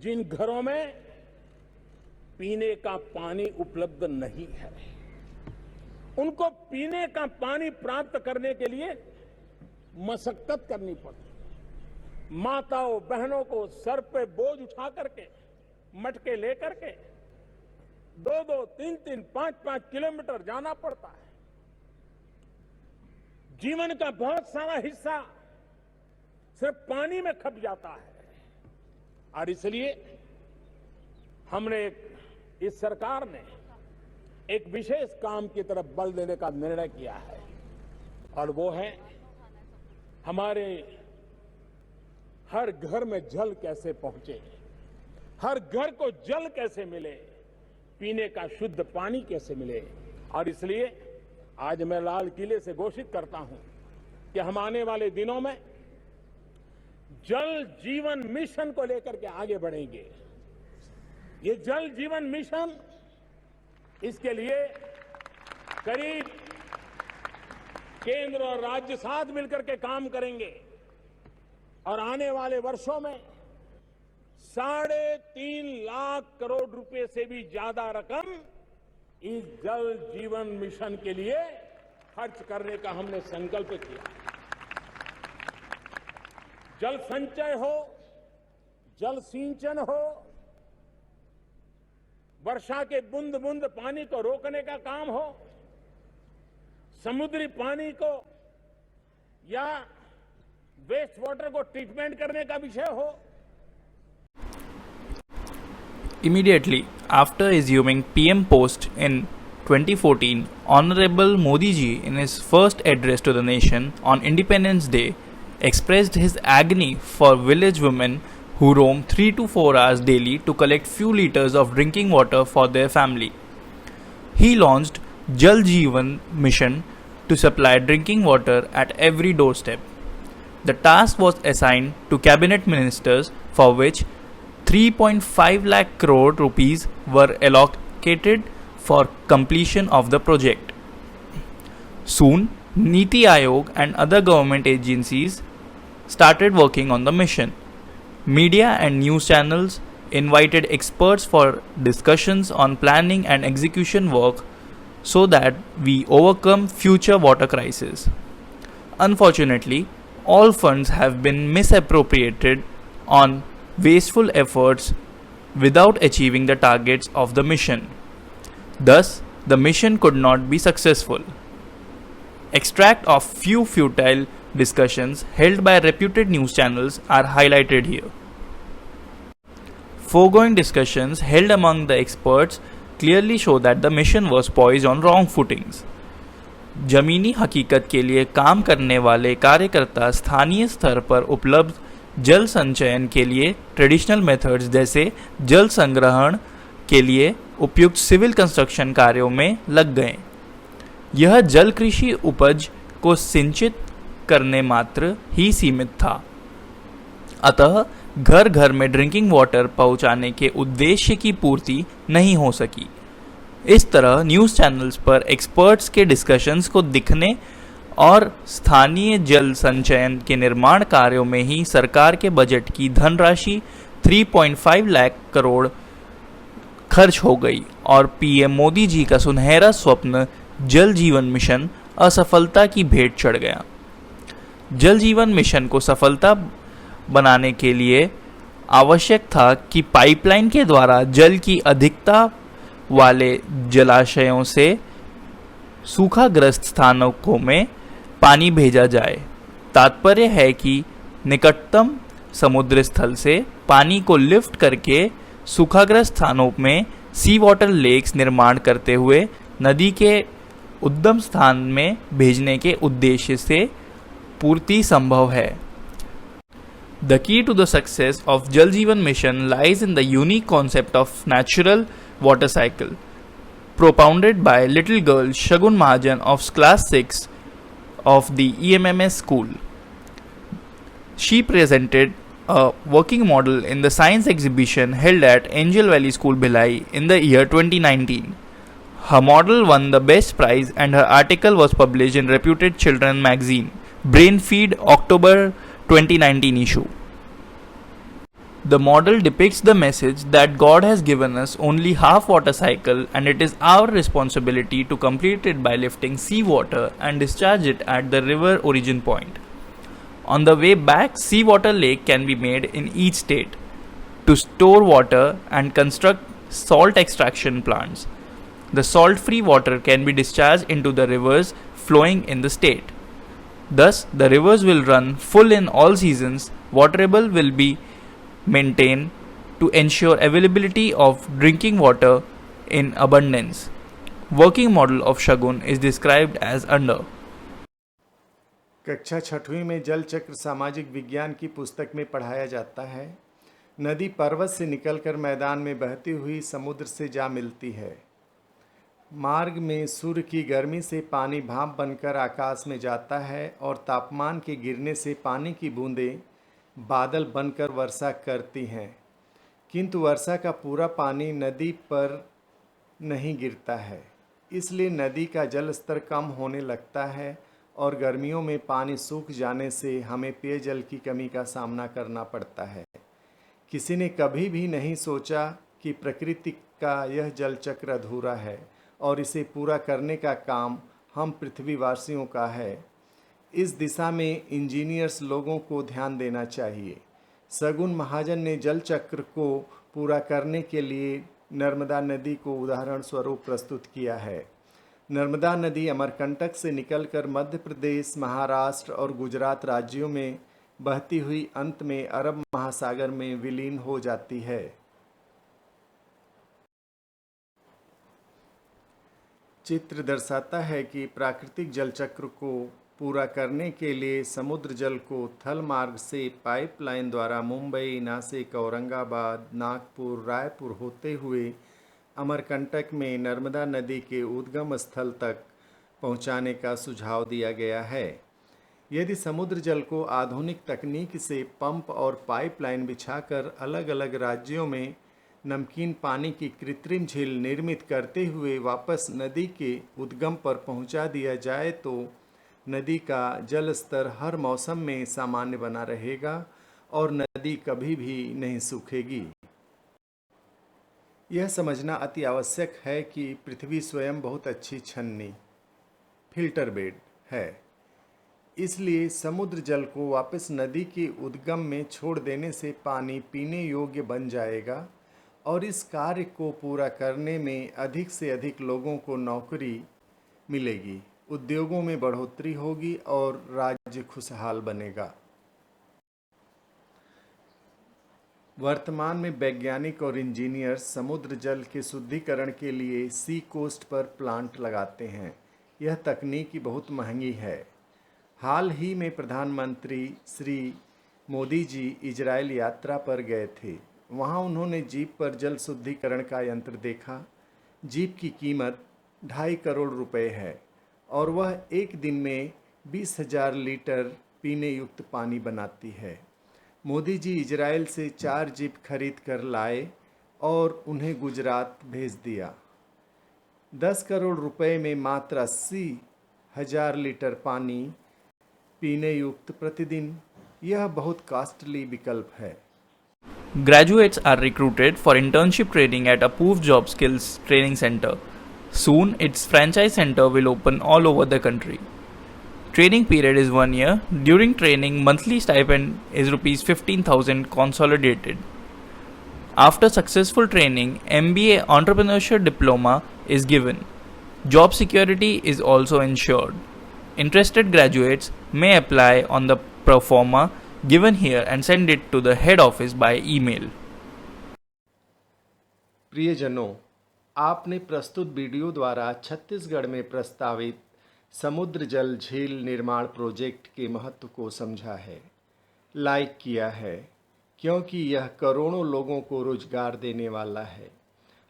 जिन घरों में पीने का पानी उपलब्ध नहीं है, उनको पीने का पानी प्राप्त करने के लिए मशक्कत करनी पड़ती। माताओं बहनों को सर पे बोझ उठा करके, मटके लेकर के 2-2, 3-3, 5-5 किलोमीटर जाना पड़ता है। जीवन का बहुत सारा हिस्सा सिर्फ पानी में खप जाता है। और इसलिए हमने इस सरकार ने एक विशेष काम की तरफ बल देने का निर्णय किया है, और वो है हमारे हर घर में जल कैसे पहुंचे, हर घर को जल कैसे मिले, पीने का शुद्ध पानी कैसे मिले। और इसलिए आज मैं लाल किले से घोषित करता हूं कि हम आने वाले दिनों में जल जीवन मिशन को लेकर के आगे बढ़ेंगे। ये जल जीवन मिशन, इसके लिए करीब केंद्र और राज्य साथ मिलकर के काम करेंगे, और आने वाले वर्षों में 3.5 लाख करोड़ रुपए से भी ज्यादा रकम इस जल जीवन मिशन के लिए खर्च करने का हमने संकल्प किया। जल संचय हो, जल सिंचन हो, वर्षा के बूंद बूंद पानी को रोकने का काम हो, समुद्री पानी को या वेस्ट वाटर को ट्रीटमेंट करने का विषय हो। Immediately after assuming PM post in 2014, Honorable Modi ji in his first address to the nation on Independence Day expressed his agony for village women who roam 3 to 4 hours daily to collect few liters of drinking water for their family. He launched Jal Jeevan Mission to supply drinking water at every doorstep. The task was assigned to cabinet ministers, for which 3.5 lakh crore rupees were allocated for completion of the project. Soon, Niti Aayog and other government agencies started working on the mission. Media and news channels invited experts for discussions on planning and execution work so that we overcome future water crises. Unfortunately, all funds have been misappropriated on wasteful efforts without achieving the targets of the mission. Thus, the mission could not be successful. Extract of few futile discussions held by reputed news channels are highlighted here. Foregoing discussions held among the experts clearly show that the mission was poised on wrong footings. जमीनी हकीकत के लिए काम करने वाले कार्यकर्ता स्थानीय स्तर पर उपलब्ध जल संचयन के लिए ट्रेडिशनल मेथड्स जैसे जल संग्रहण के लिए उपयुक्त सिविल कंस्ट्रक्शन कार्यों में लग गए। यह जल कृषि उपज को सिंचित करने मात्र ही सीमित था, अतः घर घर में ड्रिंकिंग वाटर पहुंचाने के उद्देश्य की पूर्ति नहीं हो सकी। इस तरह न्यूज़ चैनल्स पर एक्सपर्ट्स के डिस्कशंस को दिखने और स्थानीय जल संचयन के निर्माण कार्यों में ही सरकार के बजट की धनराशि 3.5 लाख करोड़ खर्च हो गई और पीएम मोदी जी का सुनहरा स्वप्न जल जीवन मिशन असफलता की भेंट चढ़ गया। जल जीवन मिशन को सफलता बनाने के लिए आवश्यक था कि पाइपलाइन के द्वारा जल की अधिकता वाले जलाशयों से सूखाग्रस्त स्थानों में पानी भेजा जाए। तात्पर्य है कि निकटतम समुद्र स्थल से पानी को लिफ्ट करके सूखाग्रस्त स्थानों में सी वाटर लेक्स निर्माण करते हुए नदी के उद्गम स्थान में भेजने के उद्देश्य से पूर्ति संभव है। The key to the success of Jal Jeevan Mission lies in the unique concept of natural water cycle, propounded by little girl Shagun Mahajan of class 6 of the EMMS school. She presented a working model in the science exhibition held at Angel Valley School, Bhilai in the year 2019. Her model won the best prize and her article was published in reputed children magazine Brain Feed October 2019 issue. The model depicts the message that God has given us only half water cycle and it is our responsibility to complete it by lifting seawater and discharge it at the river origin point. On the way back, seawater lake can be made in each state to store water and construct salt extraction plants. The salt-free water can be discharged into the rivers flowing in the state. Thus, the rivers will run full in all seasons. Water table will be maintained to ensure availability of drinking water in abundance. Working model of Shagun is described as under. कक्षा 6वीं में जल चक्र सामाजिक विज्ञान की पुस्तक में पढ़ाया जाता है। नदी पर्वत से निकलकर मैदान में बहती हुई समुद्र से जा मिलती है। मार्ग में सूर्य की गर्मी से पानी भाप बनकर आकाश में जाता है और तापमान के गिरने से पानी की बूंदें बादल बनकर वर्षा करती हैं, किंतु वर्षा का पूरा पानी नदी पर नहीं गिरता है। इसलिए नदी का जल स्तर कम होने लगता है और गर्मियों में पानी सूख जाने से हमें पेयजल की कमी का सामना करना पड़ता है। किसी ने कभी भी नहीं सोचा कि प्रकृति का यह जल चक्र अधूरा है और इसे पूरा करने का काम हम पृथ्वीवासियों का है। इस दिशा में इंजीनियर्स लोगों को ध्यान देना चाहिए। शगुन महाजन ने जल चक्र को पूरा करने के लिए नर्मदा नदी को उदाहरण स्वरूप प्रस्तुत किया है। नर्मदा नदी अमरकंटक से निकलकर मध्य प्रदेश, महाराष्ट्र और गुजरात राज्यों में बहती हुई अंत में अरब महासागर में विलीन हो जाती है। चित्र दर्शाता है कि प्राकृतिक जल चक्र को पूरा करने के लिए समुद्र जल को थल मार्ग से पाइपलाइन द्वारा मुंबई, नासिक, औरंगाबाद, नागपुर, रायपुर होते हुए अमरकंटक में नर्मदा नदी के उद्गम स्थल तक पहुंचाने का सुझाव दिया गया है। यदि समुद्र जल को आधुनिक तकनीक से पंप और पाइपलाइन बिछाकर अलग अलग राज्यों में नमकीन पानी की कृत्रिम झील निर्मित करते हुए वापस नदी के उद्गम पर पहुंचा दिया जाए तो नदी का जल स्तर हर मौसम में सामान्य बना रहेगा और नदी कभी भी नहीं सूखेगी। यह समझना अति आवश्यक है कि पृथ्वी स्वयं बहुत अच्छी छन्नी फिल्टर बेड है। इसलिए समुद्र जल को वापस नदी के उद्गम में छोड़ देने से पानी पीने योग्य बन जाएगा और इस कार्य को पूरा करने में अधिक से अधिक लोगों को नौकरी मिलेगी, उद्योगों में बढ़ोतरी होगी और राज्य खुशहाल बनेगा। वर्तमान में वैज्ञानिक और इंजीनियर समुद्र जल के शुद्धिकरण के लिए सी कोस्ट पर प्लांट लगाते हैं। यह तकनीक बहुत महंगी है। हाल ही में प्रधानमंत्री श्री मोदी जी इजराइल यात्रा पर गए थे। वहां उन्होंने जीप पर जल शुद्धिकरण का यंत्र देखा। जीप की कीमत 2.5 करोड़ रुपए है और वह एक दिन में 20,000 लीटर पीने युक्त पानी बनाती है। मोदी जी इजराइल से 4 जीप खरीद कर लाए और उन्हें गुजरात भेज दिया। 10 करोड़ रुपए में मात्र 80,000 लीटर पानी पीने युक्त प्रतिदिन। यह बहुत कॉस्टली विकल्प है। Graduates are recruited for internship training at Approved Job Skills Training Center. Soon, its franchise center will open all over the country. Training period is 1 year. During training, monthly stipend is Rs 15,000 consolidated. After successful training, MBA Entrepreneurship Diploma is given. Job security is also ensured. Interested graduates may apply on the pro forma given here and send it to the head office by email. प्रियजनों, आपने प्रस्तुत video द्वारा छत्तीसगढ़ में प्रस्तावित समुद्र जल झील निर्माण प्रोजेक्ट के महत्व को समझा है, लाइक किया है, क्योंकि यह करोड़ों लोगों को रोजगार देने वाला है।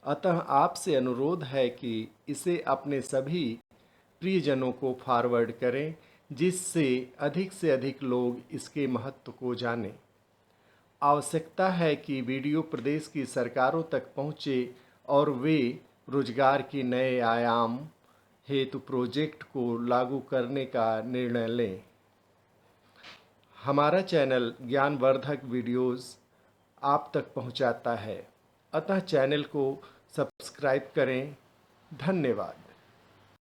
अतः आपसे अनुरोध है कि इसे अपने सभी प्रियजनों को फॉरवर्ड करें, जिससे से अधिक लोग इसके महत्व को जानें। आवश्यकता है कि वीडियो प्रदेश की सरकारों तक पहुँचे और वे रोजगार के नए आयाम हेतु प्रोजेक्ट को लागू करने का निर्णय लें। हमारा चैनल ज्ञानवर्धक वीडियोस आप तक पहुंचाता है। अतः चैनल को सब्सक्राइब करें। धन्यवाद।